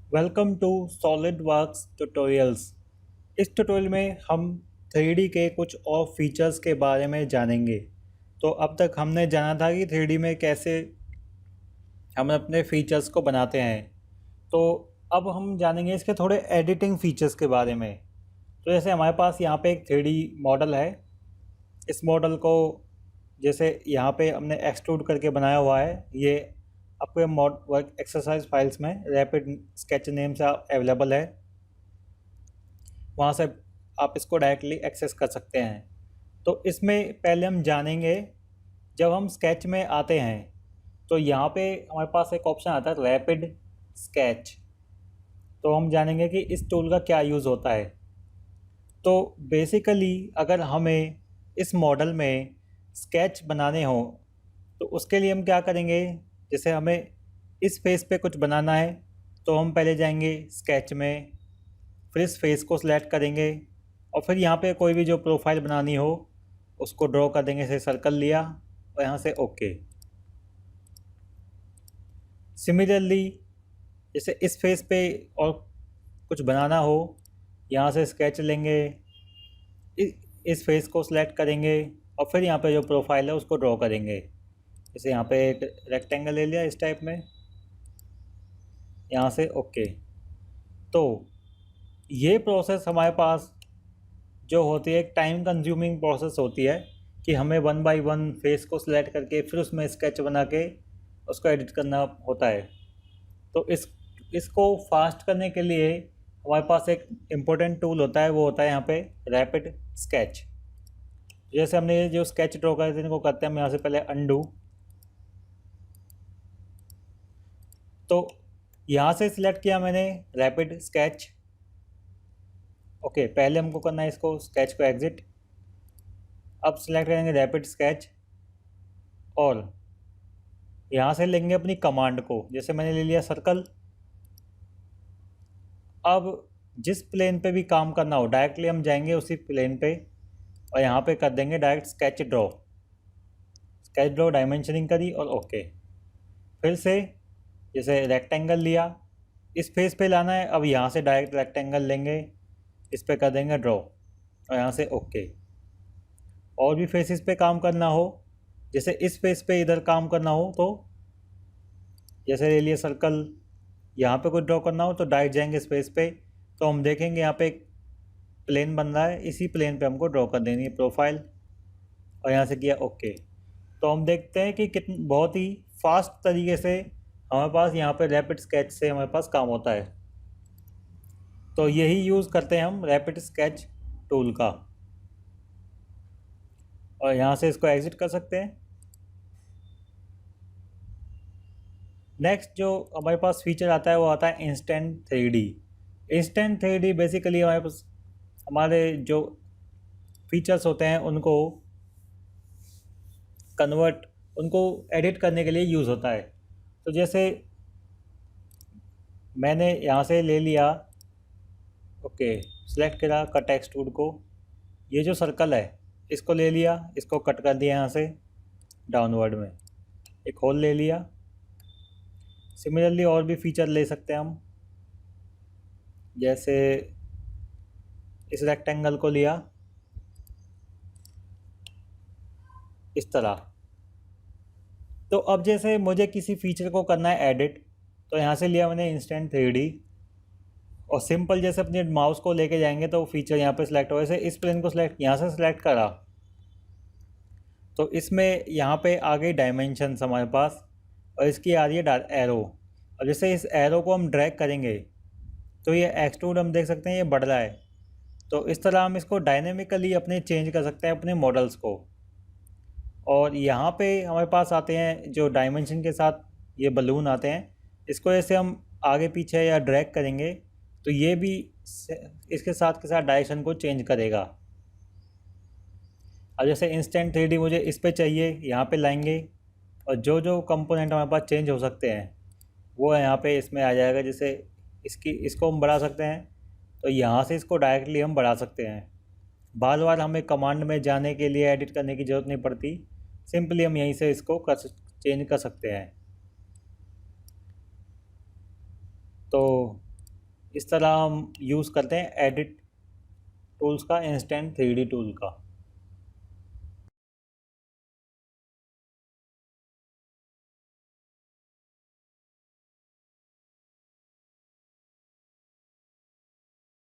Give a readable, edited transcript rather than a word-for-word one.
Welcome to SolidWorks tutorials. इस tutorial में हम 3D के कुछ और फीचर्स के बारे में जानेंगे। तो अब तक हमने जाना था कि 3D में कैसे हम अपने फीचर्स को बनाते हैं। तो अब हम जानेंगे इसके थोड़े एडिटिंग फीचर्स के बारे में। तो जैसे हमारे पास यहाँ पे एक 3D मॉडल है। इस मॉडल को जैसे यहाँ पे हमने एक्सट्रूड करके बनाया हुआ है। ये आपके मॉड वर्क एक्सरसाइज फाइल्स में रैपिड स्केच नेम से अवेलेबल है। वहाँ से आप इसको डायरेक्टली एक्सेस कर सकते हैं। तो इसमें पहले हम जानेंगे, जब हम स्केच में आते हैं तो यहाँ पे हमारे पास एक ऑप्शन आता है रैपिड स्केच। तो हम जानेंगे कि इस टूल का क्या यूज़ होता है। तो बेसिकली अगर हमें इस मॉडल में स्केच बनाने हो तो उसके लिए हम क्या करेंगे, जैसे हमें इस फेस पे कुछ बनाना है तो हम पहले जाएंगे स्केच में, फिर इस फेस को सिलेक्ट करेंगे और फिर यहाँ पे कोई भी जो प्रोफाइल बनानी हो उसको ड्रॉ कर देंगे। से सर्कल लिया और यहाँ से ओके। सिमिलरली जैसे इस फेस पे और कुछ बनाना हो, यहाँ से स्केच लेंगे, इस फेस को सिलेक्ट करेंगे और फिर यहाँ पे जो प्रोफाइल है उसको ड्रॉ करेंगे। जैसे यहाँ पे एक रेक्टेंगल ले लिया इस टाइप में, यहाँ से ओके। तो ये प्रोसेस हमारे पास जो होती है एक टाइम कंज्यूमिंग प्रोसेस होती है कि हमें वन बाय वन फेस को सिलेक्ट करके फिर उसमें स्केच बना के उसको एडिट करना होता है। तो इसको फास्ट करने के लिए हमारे पास एक इम्पोर्टेंट टूल होता है, वो होता है यहाँ पे रैपिड स्केच। जैसे हमने ये जो स्केच ड्रॉ करे थे इनको करते हैं हम यहाँ से पहले अंडू। तो यहाँ से सिलेक्ट किया मैंने रैपिड स्केच। ओके, पहले हमको करना है इसको स्केच को एग्जिट। अब सिलेक्ट करेंगे रैपिड स्केच और यहाँ से लेंगे अपनी कमांड को। जैसे मैंने ले लिया सर्कल। अब जिस प्लेन पे भी काम करना हो डायरेक्टली हम जाएंगे उसी प्लेन पे और यहाँ पे कर देंगे direct sketch draw. Sketch draw dimensioning करी और ओके। फिर से जैसे रेक्टेंगल लिया, इस फेस पे लाना है, अब यहाँ से डायरेक्ट रेक्टेंगल लेंगे, इस पे कर देंगे ड्रॉ और यहाँ से ओके। और भी फेसेस पे काम करना हो, जैसे इस फेस पे इधर काम करना हो तो जैसे ले लिए सर्कल, यहाँ पे कुछ ड्रॉ करना हो तो डायरेक्ट जाएंगे स्पेस पे। तो हम देखेंगे यहाँ पे एक प्लेन बन रहा है, इसी प्लेन पे हमको ड्रॉ कर देनी है प्रोफाइल और यहाँ से किया ओके। तो हम देखते हैं कि कितनी बहुत ही फास्ट तरीके से हमारे पास यहाँ पे रैपिड स्केच से हमारे पास काम होता है। तो यही यूज़ करते हैं हम रैपिड स्केच टूल का। और यहाँ से इसको एग्जिट कर सकते हैं। नेक्स्ट जो हमारे पास फीचर आता है वो आता है instant 3D। Instant 3D basically हमारे पास हमारे जो फीचर्स होते हैं उनको कन्वर्ट, उनको एडिट करने के लिए यूज़ होता है। तो जैसे मैंने यहाँ से ले लिया, ओके, सेलेक्ट करा कट एक्सट्रूड को, ये जो सर्कल है इसको ले लिया, इसको कट कर दिया यहाँ से डाउनवर्ड में, एक होल ले लिया। सिमिलरली और भी फीचर ले सकते हैं हम, जैसे इस रेक्टेंगल को लिया इस तरह। तो अब जैसे मुझे किसी फीचर को करना है एडिट, तो यहाँ से लिया मैंने इंस्टेंट 3D और सिंपल जैसे अपने माउस को लेके जाएंगे तो वो फीचर यहाँ पे सिलेक्ट हो। जैसे इस प्लेन को सिलेक्ट यहाँ से सिलेक्ट करा तो इसमें यहाँ पे आ गई डायमेंशन हमारे पास और इसकी आ रही है एरो। और जैसे इस एरो को हम ड्रैग करेंगे तो ये एक्सट्रूड हम देख सकते हैं ये बढ़ रहा है। तो इस तरह हम इसको डायनेमिकली अपने चेंज कर सकते हैं अपने मॉडल्स को। और यहाँ पे हमारे पास आते हैं जो डायमेंशन के साथ ये बलून आते हैं, इसको जैसे हम आगे पीछे या ड्रैग करेंगे तो ये भी इसके साथ के साथ डायरेक्शन को चेंज करेगा। अब जैसे इंस्टेंट 3D मुझे इस पे चाहिए, यहाँ पे लाएंगे और जो जो कंपोनेंट हमारे पास चेंज हो सकते हैं वो यहाँ पे इसमें आ जाएगा। जैसे इसको हम बढ़ा सकते हैं तो यहाँ से इसको डायरेक्टली हम बढ़ा सकते हैं। बार बार हमें कमांड में जाने के लिए एडिट करने की ज़रूरत नहीं पड़ती, सिंपली हम यहीं से इसको चेंज कर सकते हैं। तो इस तरह हम यूज़ करते हैं एडिट टूल्स का, इंस्टेंट 3D टूल का।